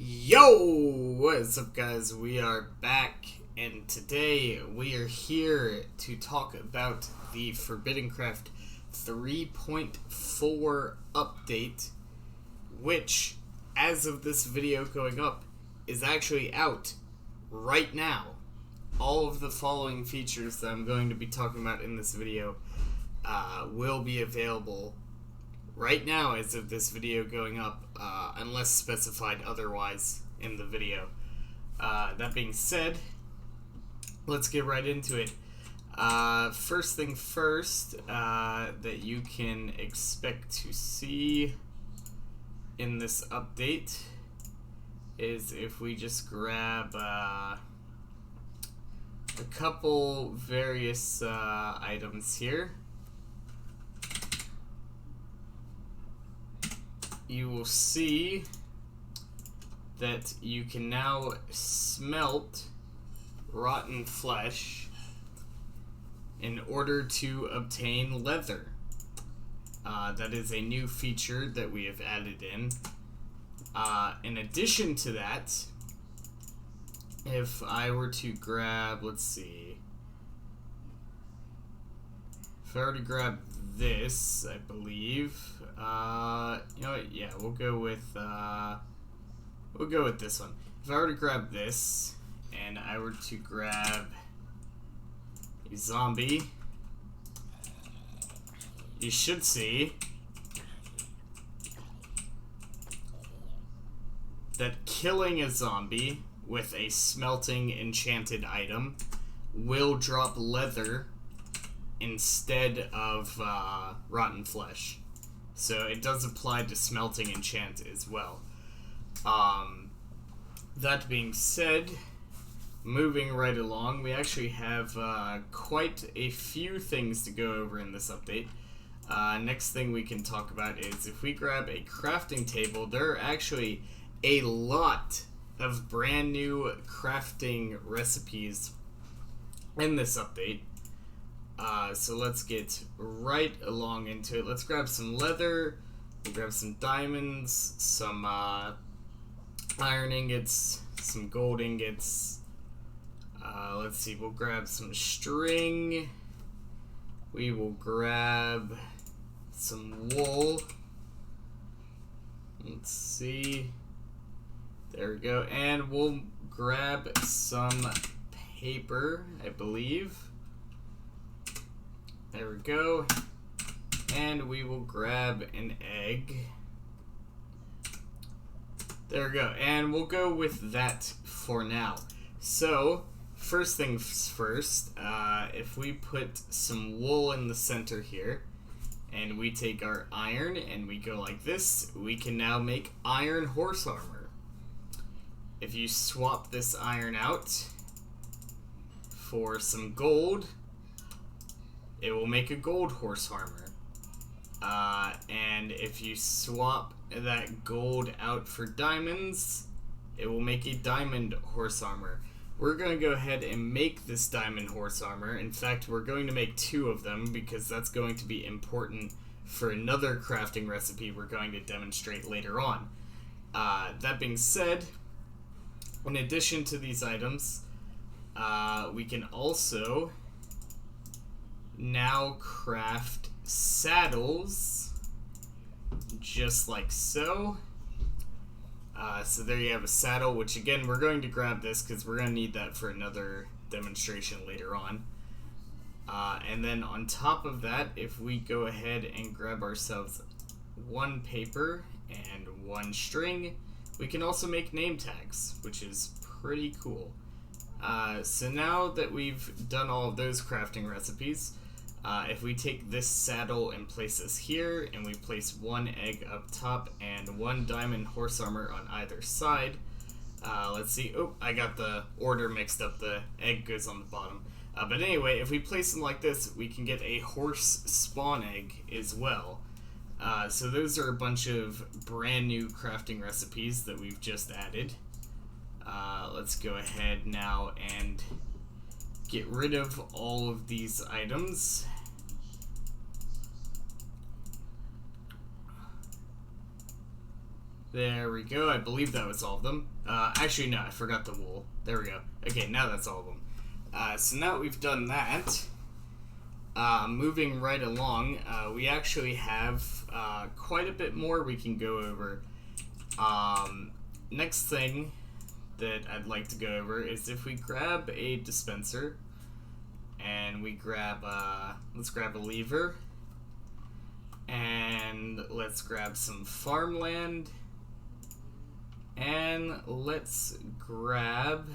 Yo! What's up, guys? We are back, and today we are here to talk about the ForbiddenCraft 3.4 update, which, as of this video going up, is actually out right now. All of the following features that I'm going to be talking about in this video will be available right now as of this video going up, unless specified otherwise in the video. That being said, let's get right into it. First thing first, that you can expect to see in this update is if we just grab a couple various items here. You will see that you can now smelt rotten flesh in order to obtain leather. That is a new feature that we have added in. In addition to that, if I were to grab, let's see, if I were to grab this, I believe, you know what, yeah, we'll go with this one. If I were to grab this, and I were to grab a zombie, you should see that killing a zombie with a smelting enchanted item will drop leather instead of rotten flesh. So it does apply to smelting enchant as well. That being said, moving right along, we actually have quite a few things to go over in this update. Next thing we can talk about is if we grab a crafting table, there are actually a lot of brand new crafting recipes in this update. So let's get right along into it. Let's grab some leather, we'll grab some diamonds, some iron ingots, some gold ingots. Let's see, we'll grab some string. We will grab some wool. Let's see. There we go. And we'll grab some paper, I believe. There we go. And we will grab an egg. There we go. And we'll go with that for now. So, first things first, if we put some wool in the center here, and we take our iron and we go like this, we can now make iron horse armor. If you swap this iron out for some gold, it will make a gold horse armor. And if you swap that gold out for diamonds, it will make a diamond horse armor. We're going to go ahead and make this diamond horse armor. In fact, we're going to make two of them because that's going to be important for another crafting recipe we're going to demonstrate later on. That being said, in addition to these items, we can also now craft saddles, just like so. So there you have a saddle, which again, we're going to grab this because we're going to need that for another demonstration later on. And then on top of that, if we go ahead and grab ourselves one paper and one string, we can also make name tags, which is pretty cool. So now that we've done all of those crafting recipes, if we take this saddle and place this here, and we place one egg up top and one diamond horse armor on either side, let's see, oh, I got the order mixed up, the egg goes on the bottom. But anyway, if we place them like this, we can get a horse spawn egg as well. So those are a bunch of brand new crafting recipes that we've just added. Let's go ahead now and get rid of all of these items. There we go. I believe that was all of them. Actually, no, I forgot the wool. There we go. Okay, now that's all of them. So now we've done that, moving right along, we actually have quite a bit more we can go over. Next thing that I'd like to go over is if we grab a dispenser and we grab, let's grab a lever, and let's grab some farmland, and let's grab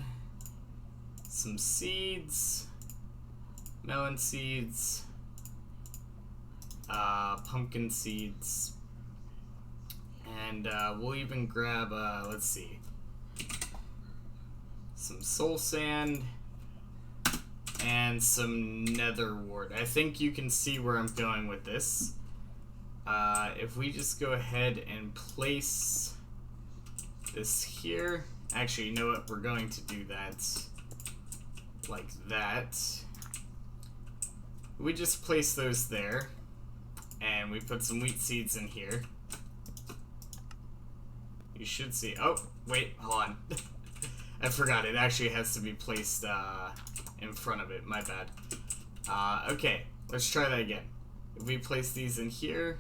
some seeds, melon seeds, pumpkin seeds, and we'll even grab, let's see, some soul sand, and some Nether Wart. I think you can see where I'm going with this. If we just go ahead and place this here, actually, you know what, we're going to do that like that. We just place those there, and we put some wheat seeds in here. You should see, oh, wait, hold on. I forgot, it actually has to be placed in front of it, my bad. Okay, let's try that again. If we place these in here,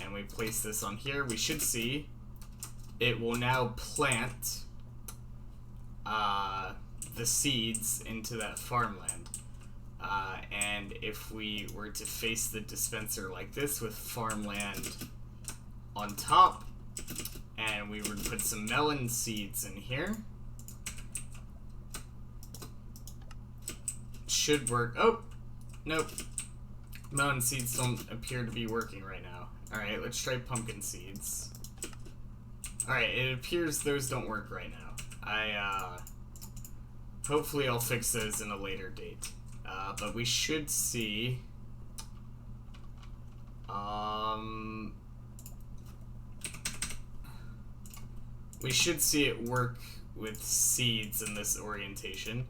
and we place this on here, we should see it will now plant the seeds into that farmland. And if we were to face the dispenser like this with farmland on top, and we would put some melon seeds in here, should work. Oh, nope. Melon seeds don't appear to be working right now. Alright, let's try pumpkin seeds. Alright, it appears those don't work right now. Hopefully I'll fix those in a later date. But we should see... we should see it work with seeds in this orientation.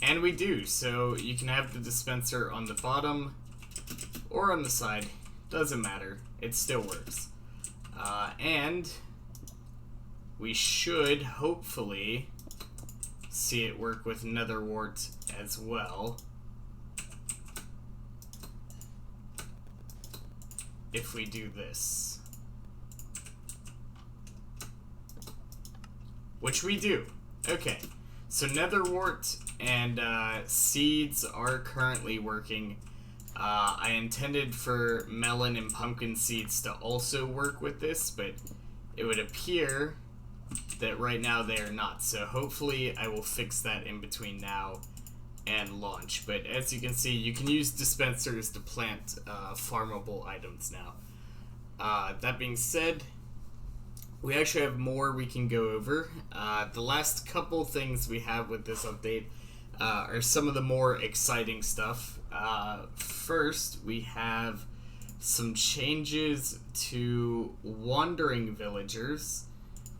And we do, so you can have the dispenser on the bottom or on the side. Doesn't matter, it still works. And we should hopefully see it work with Nether Wart as well. If we do this. Which we do. Okay, so Nether Wart and seeds are currently working. I intended for melon and pumpkin seeds to also work with this, but it would appear that right now they are not. So hopefully I will fix that in between now and launch. But as you can see, you can use dispensers to plant farmable items now. That being said, we actually have more we can go over. The last couple things we have with this update are some of the more exciting stuff. First, we have some changes to wandering villagers,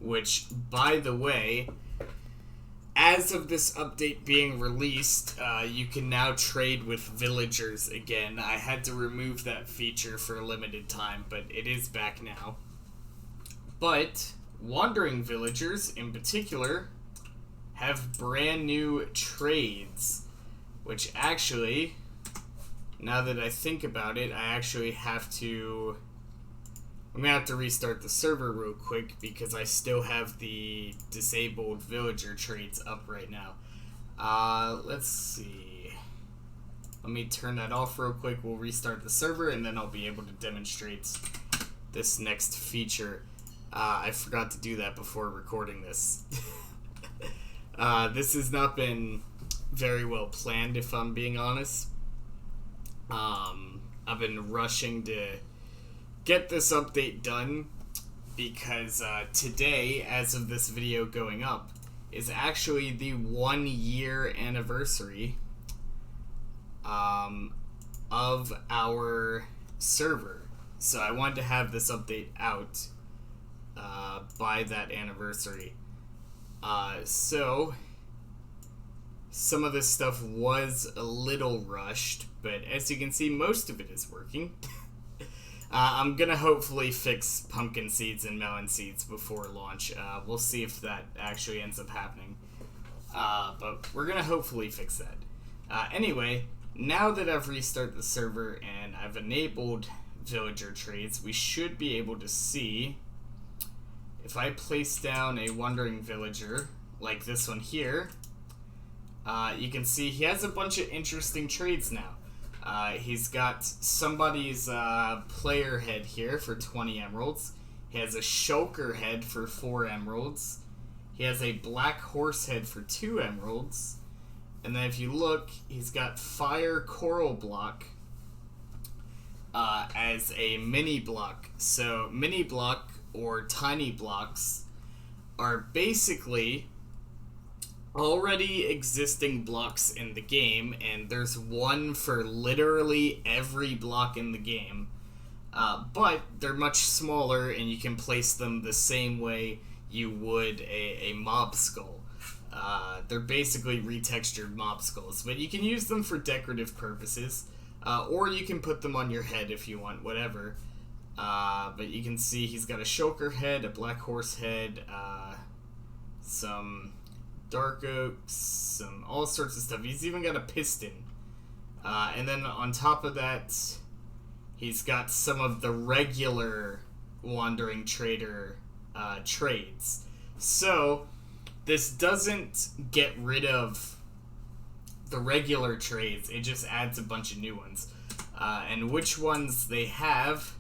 which, by the way, as of this update being released, you can now trade with villagers again. I had to remove that feature for a limited time, but it is back now. But wandering villagers, in particular, have brand new trades, which actually, now that I think about it, I actually have to... I'm going to have to restart the server real quick because I still have the disabled villager trades up right now. Let's see. Let me turn that off real quick. We'll restart the server and then I'll be able to demonstrate this next feature. I forgot to do that before recording this. This has not been very well planned, if I'm being honest. I've been rushing to get this update done because today, as of this video going up, is actually the 1 year anniversary of our server. So I wanted to have this update out by that anniversary. So some of this stuff was a little rushed, but as you can see, most of it is working. I'm gonna hopefully fix pumpkin seeds and melon seeds before launch. We'll see if that actually ends up happening. But we're gonna hopefully fix that. Anyway, now that I've restarted the server and I've enabled villager trades, we should be able to see if I place down a wandering villager like this one here. You can see he has a bunch of interesting trades now. He's got somebody's player head here for 20 emeralds. He has a shulker head for 4 emeralds. He has a black horse head for 2 emeralds. And then if you look, he's got fire coral block as a mini block. So mini block or tiny blocks are basically already existing blocks in the game, and there's one for literally every block in the game. But they're much smaller, and you can place them the same way you would a mob skull. They're basically retextured mob skulls, but you can use them for decorative purposes, or you can put them on your head if you want, whatever. But you can see he's got a shulker head, a black horse head, some dark oaks, some all sorts of stuff. He's even got a piston. And then on top of that, he's got some of the regular wandering trader trades. So this doesn't get rid of the regular trades, it just adds a bunch of new ones. And which ones they have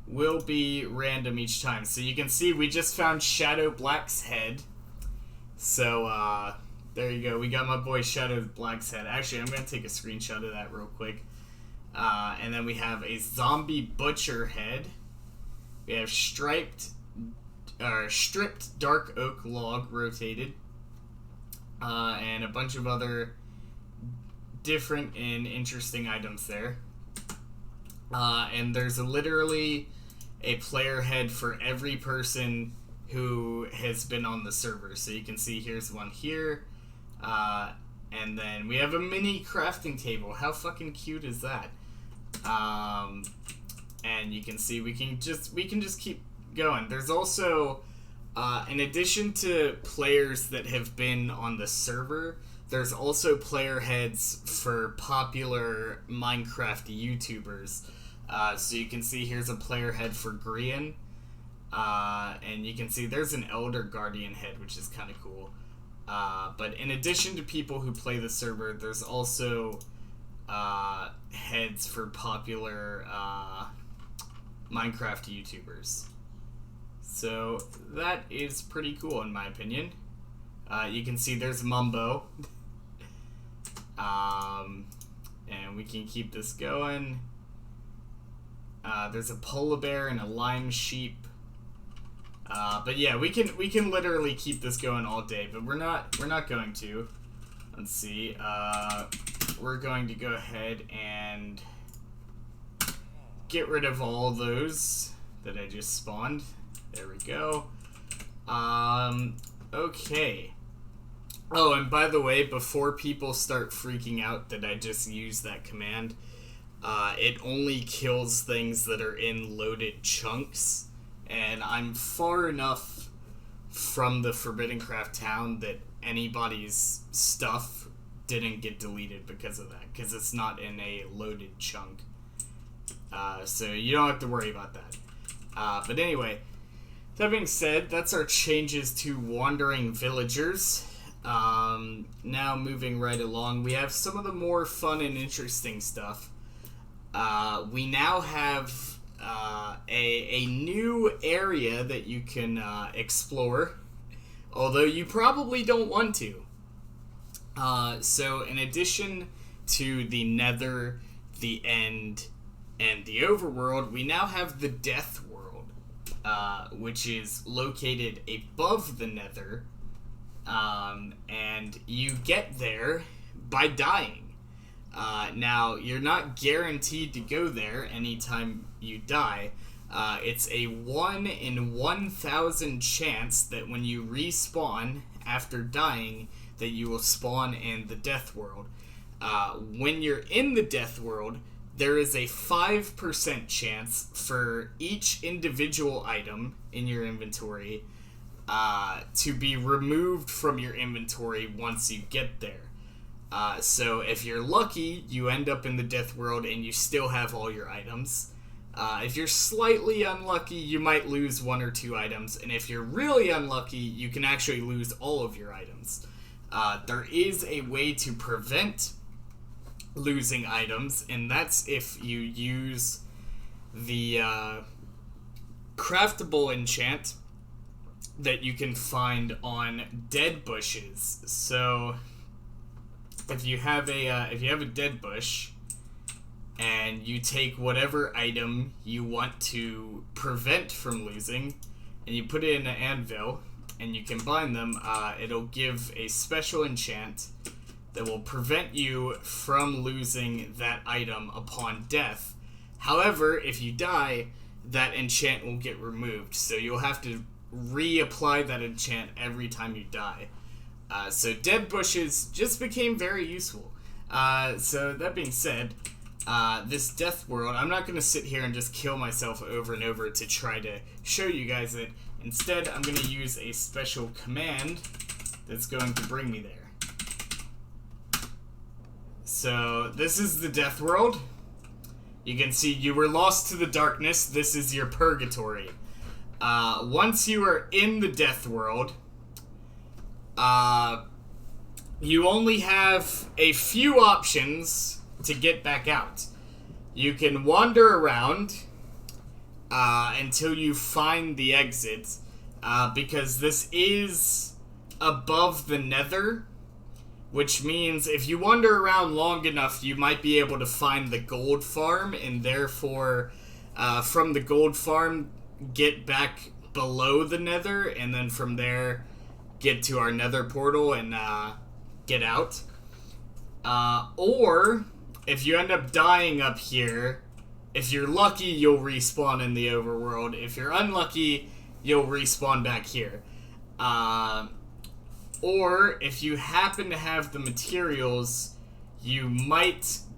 will be random each time. So you can see we just found Shadow Black's head. So, there you go. We got my boy Shadow Black's head. Actually, I'm going to take a screenshot of that real quick. And then we have a Zombie Butcher head. We have stripped dark oak log rotated. And a bunch of other different and interesting items there. And there's literally a player head for every person who has been on the server. So you can see here's one here. And then we have a mini crafting table. How fucking cute is that? And you can see we can just keep going. There's also in addition to players that have been on the server, there's also player heads for popular Minecraft YouTubers. So you can see here's a player head for Grian. And you can see there's an Elder Guardian head, which is kind of cool. But in addition to people who play the server, there's also heads for popular Minecraft YouTubers. So that is pretty cool in my opinion. You can see there's Mumbo. And we can keep this going. There's a polar bear and a lime sheep. But yeah, we can literally keep this going all day, but we're not going to. Let's see. We're going to go ahead and get rid of all those that I just spawned. There we go. Okay. Oh, and by the way, before people start freaking out that I just used that command, it only kills things that are in loaded chunks. And I'm far enough from the ForbiddenCraft town that anybody's stuff didn't get deleted because of that, because it's not in a loaded chunk. So you don't have to worry about that. But anyway, that being said, that's our changes to Wandering Villagers. Now moving right along, we have some of the more fun and interesting stuff. We now have a new area that you can explore, although you probably don't want to. So in addition to the Nether, the End, and the Overworld, we now have the Death World, which is located above the Nether, and you get there by dying. Now, you're not guaranteed to go there anytime you die. It's a 1 in 1,000 chance that when you respawn after dying, that you will spawn in the Death World. When you're in the Death World, there is a 5% chance for each individual item in your inventory to be removed from your inventory once you get there. So if you're lucky, you end up in the death world and you still have all your items. If you're slightly unlucky, you might lose 1 or 2 items, and if you're really unlucky, you can actually lose all of your items. There is a way to prevent losing items, and that's if you use the craftable enchant that you can find on dead bushes. So if you have a dead bush and you take whatever item you want to prevent from losing and you put it in an anvil and you combine them, it'll give a special enchant that will prevent you from losing that item upon death. However, if you die, that enchant will get removed, so you'll have to reapply that enchant every time you die. So dead bushes just became very useful. So that being said, this death world, I'm not going to sit here and just kill myself over and over to try to show you guys it. Instead, I'm going to use a special command that's going to bring me there. So this is the death world. You can see you were lost to the darkness. This is your purgatory. Once you are in the death world, you only have a few options to get back out. You can wander around until you find the exit, because this is above the Nether, which means if you wander around long enough, you might be able to find the gold farm, and therefore from the gold farm get back below the Nether, and then from there get to our Nether portal and get out. Or if you end up dying up here, if you're lucky, you'll respawn in the overworld. If you're unlucky, you'll respawn back here. Or if you happen to have the materials, you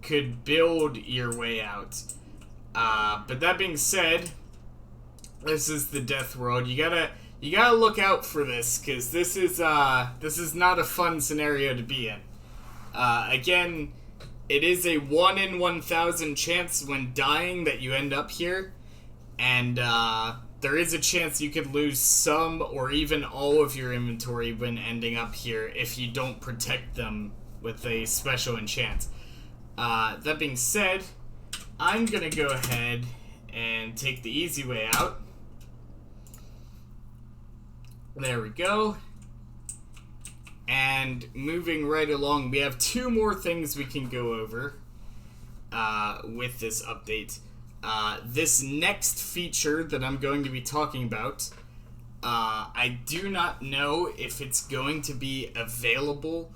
could build your way out. But that being said, this is the death world. You gotta look out for this, because this is not a fun scenario to be in. Again, it is a 1 in 1,000 chance when dying that you end up here, and there is a chance you could lose some or even all of your inventory when ending up here if you don't protect them with a special enchant. That being said, I'm gonna go ahead and take the easy way out. There we go. And moving right along, we have 2 more things we can go over with this update. This next feature that I'm going to be talking about, I do not know if it's going to be available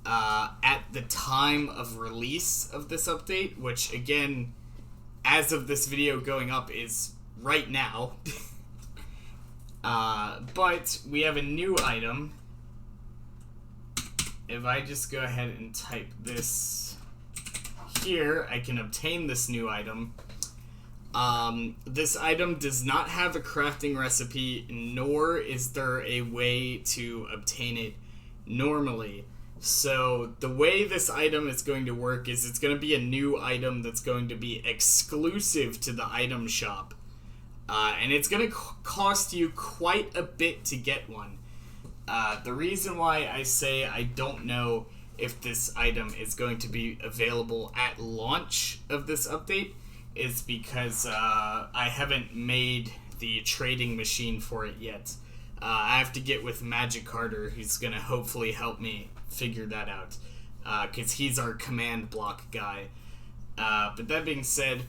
at the time of release of this update, which again, as of this video going up, is right now. But we have a new item. If I just go ahead and type this here, I can obtain this new item. This item does not have a crafting recipe, nor is there a way to obtain it normally. So the way this item is going to work is it's going to be a new item that's going to be exclusive to the item shop. And it's going to cost you quite a bit to get one. The reason why I say I don't know if this item is going to be available at launch of this update is because I haven't made the trading machine for it yet. I have to get with Magic Carter, who's going to hopefully help me figure that out, because he's our command block guy. But that being said,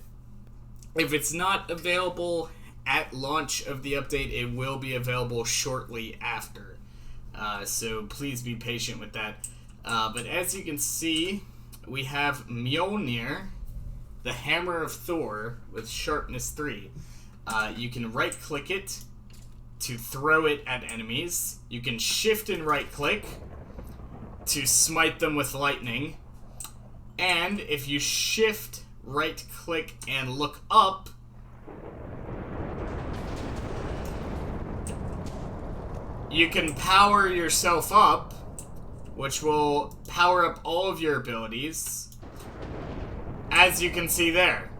if it's not available at launch of the update, it will be available shortly after. So please be patient with that. But as you can see, we have Mjolnir, the Hammer of Thor, with sharpness 3. You can right-click it to throw it at enemies. You can shift and right-click to smite them with lightning. And if you shift right click and look up, you can power yourself up, which will power up all of your abilities, as you can see there.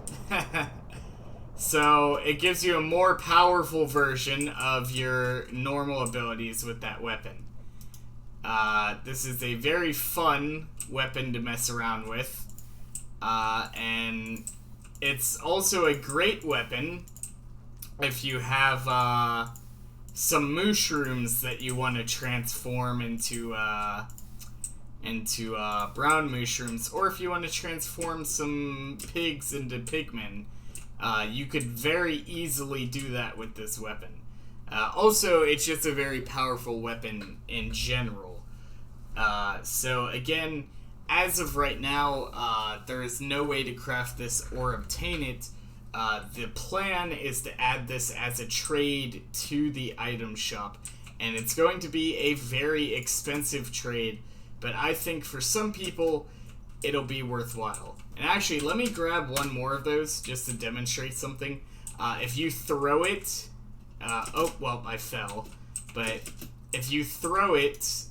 So it gives you a more powerful version of your normal abilities with that weapon. This is a very fun weapon to mess around with, and it's also a great weapon if you have some mushrooms that you want to transform into brown mushrooms, or if you want to transform some pigs into pigmen. You could very easily do that with this weapon. Also, it's just a very powerful weapon in general. So again, as of right now, there is no way to craft this or obtain it. The plan is to add this as a trade to the item shop, and it's going to be a very expensive trade, but I think for some people it'll be worthwhile. And actually, let me grab one more of those just to demonstrate something. If you throw it, oh, well, I fell, but if you throw it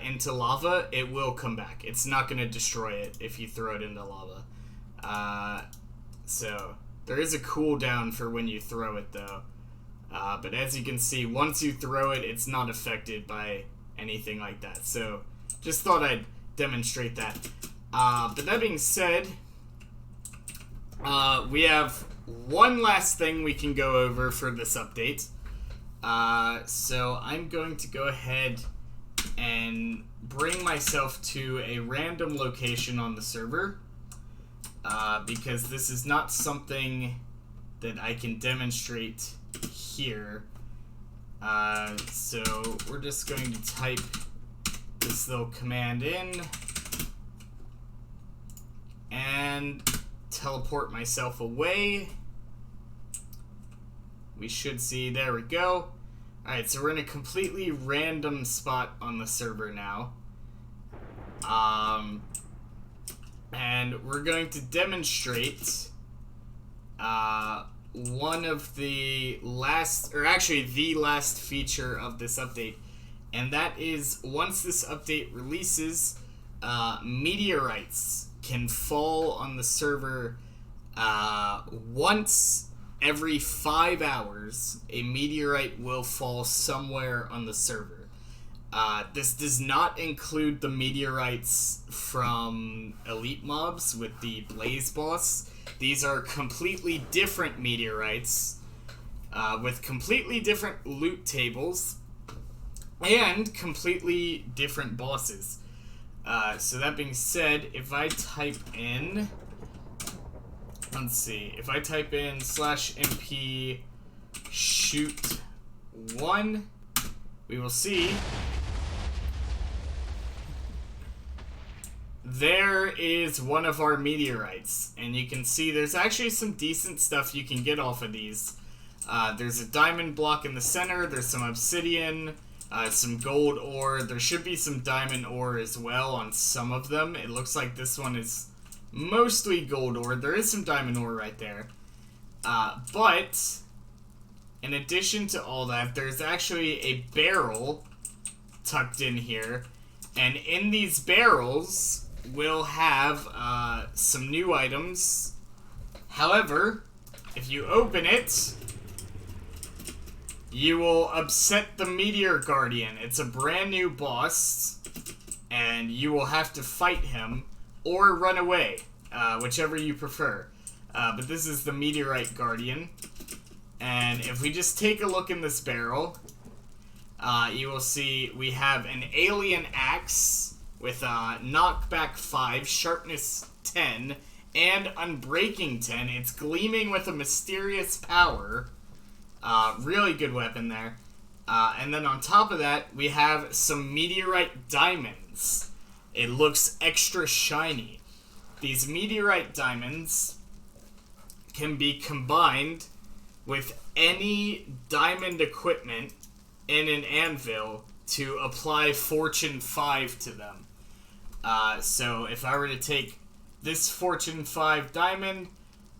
into lava, it will come back. It's not going to destroy it if you throw it into lava. So there is a cooldown for when you throw it, though. But as you can see, once you throw it, it's not affected by anything like that. So just thought I'd demonstrate that. But that being said, we have one last thing we can go over for this update. So I'm going to go ahead and bring myself to a random location on the server, because this is not something that I can demonstrate here. So we're just going to type this little command in and teleport myself away. We should see, there we go. Alright, so we're in a completely random spot on the server now. And we're going to demonstrate one of the last, or actually the last feature of this update. And that is, once this update releases, meteorites can fall on the server once every 5 hours. A meteorite will fall somewhere on the server. This does not include the meteorites from elite mobs with the blaze boss. These are completely different meteorites with completely different loot tables and completely different bosses. So that being said, if I type in, let's see, if I type in /mp shoot 1, we will see there is one of our meteorites, and you can see there's actually some decent stuff you can get off of these. There's a diamond block in the center, there's some obsidian, some gold ore. There should be some diamond ore as well on some of them. It looks like this one is mostly gold ore. There is some diamond ore right there. But in addition to all that, there's actually a barrel tucked in here. And in these barrels, we'll have some new items. However, if you open it, you will upset the Meteorite Guardian. It's a brand new boss, and you will have to fight him or run away, whichever you prefer. But this is the Meteorite Guardian, and if we just take a look in this barrel, you will see we have an alien axe with knockback 5, sharpness 10, and unbreaking 10. It's gleaming with a mysterious power. Really good weapon there. And then on top of that, we have some Meteorite Diamonds. It looks extra shiny. These Meteorite Diamonds can be combined with any diamond equipment in an anvil to apply Fortune 5 to them. So if I were to take this Fortune 5 diamond,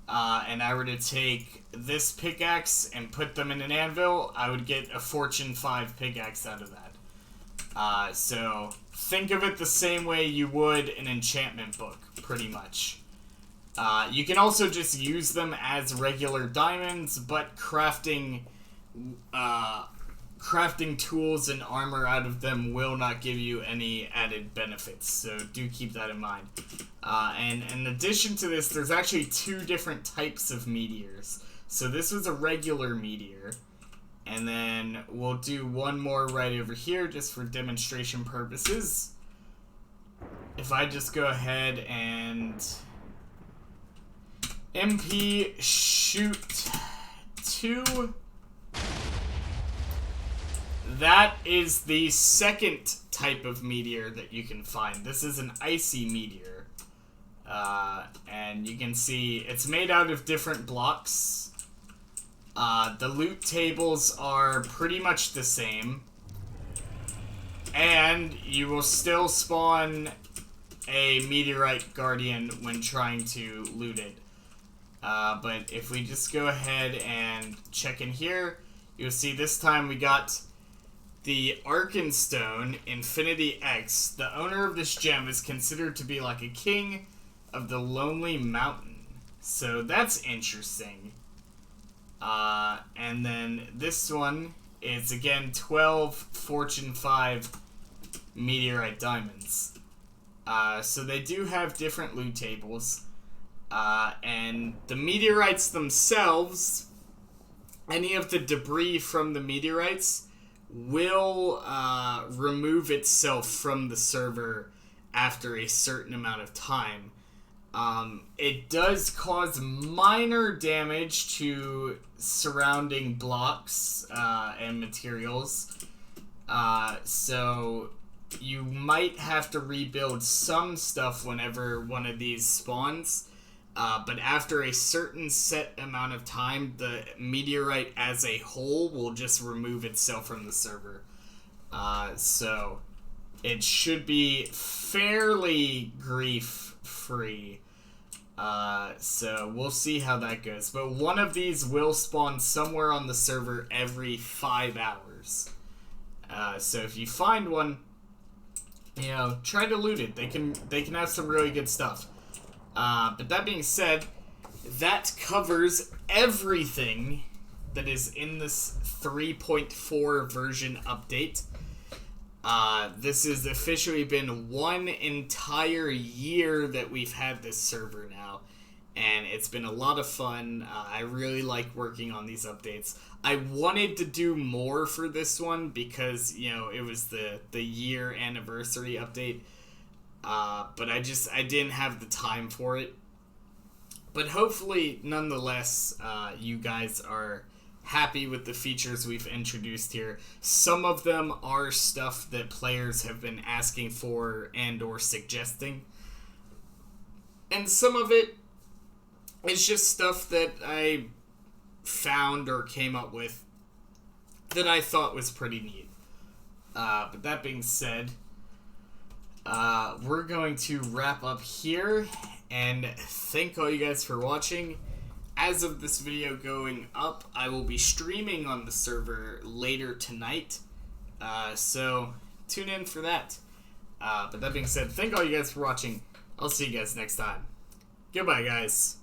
and I were to take this pickaxe and put them in an anvil, I would get a Fortune 5 pickaxe out of that. So think of it the same way you would an enchantment book, pretty much. You can also just use them as regular diamonds, but crafting tools and armor out of them will not give you any added benefits, so do keep that in mind. And in addition to this, there's actually 2 different types of meteors. So this was a regular meteor, and then we'll do one more right over here just for demonstration purposes. If I just go ahead and MP shoot 2, that is the second type of meteor that you can find. This is an Icy Meteor. And you can see it's made out of different blocks. The loot tables are pretty much the same. And you will still spawn a Meteorite Guardian when trying to loot it. But if we just go ahead and check in here, you'll see this time we got the Arkenstone Infinity X. The owner of this gem is considered to be like a king of the Lonely Mountain. So that's interesting. And then this one is again 12 Fortune 5 Meteorite Diamonds. So they do have different loot tables. And the meteorites themselves, any of the debris from the meteorites will remove itself from the server after a certain amount of time. It does cause minor damage to surrounding blocks and materials. So you might have to rebuild some stuff whenever one of these spawns. But after a certain set amount of time, the meteorite as a whole will just remove itself from the server. So it should be fairly grief-free. So we'll see how that goes. But one of these will spawn somewhere on the server every 5 hours. So if you find one, you know, try to loot it. They can have some really good stuff. But that being said, that covers everything that is in this 3.4 version update. This has officially been 1 entire year that we've had this server now, and it's been a lot of fun. I really like working on these updates. I wanted to do more for this one because, you know, it was the year anniversary update. But I didn't have the time for it. But hopefully, nonetheless, you guys are happy with the features we've introduced here. Some of them are stuff that players have been asking for and or suggesting. And some of it is just stuff that I found or came up with that I thought was pretty neat. But that being said, we're going to wrap up here, and thank all you guys for watching. As of this video going up, I will be streaming on the server later tonight, so tune in for that. But that being said, thank all you guys for watching. I'll see you guys next time. Goodbye, guys.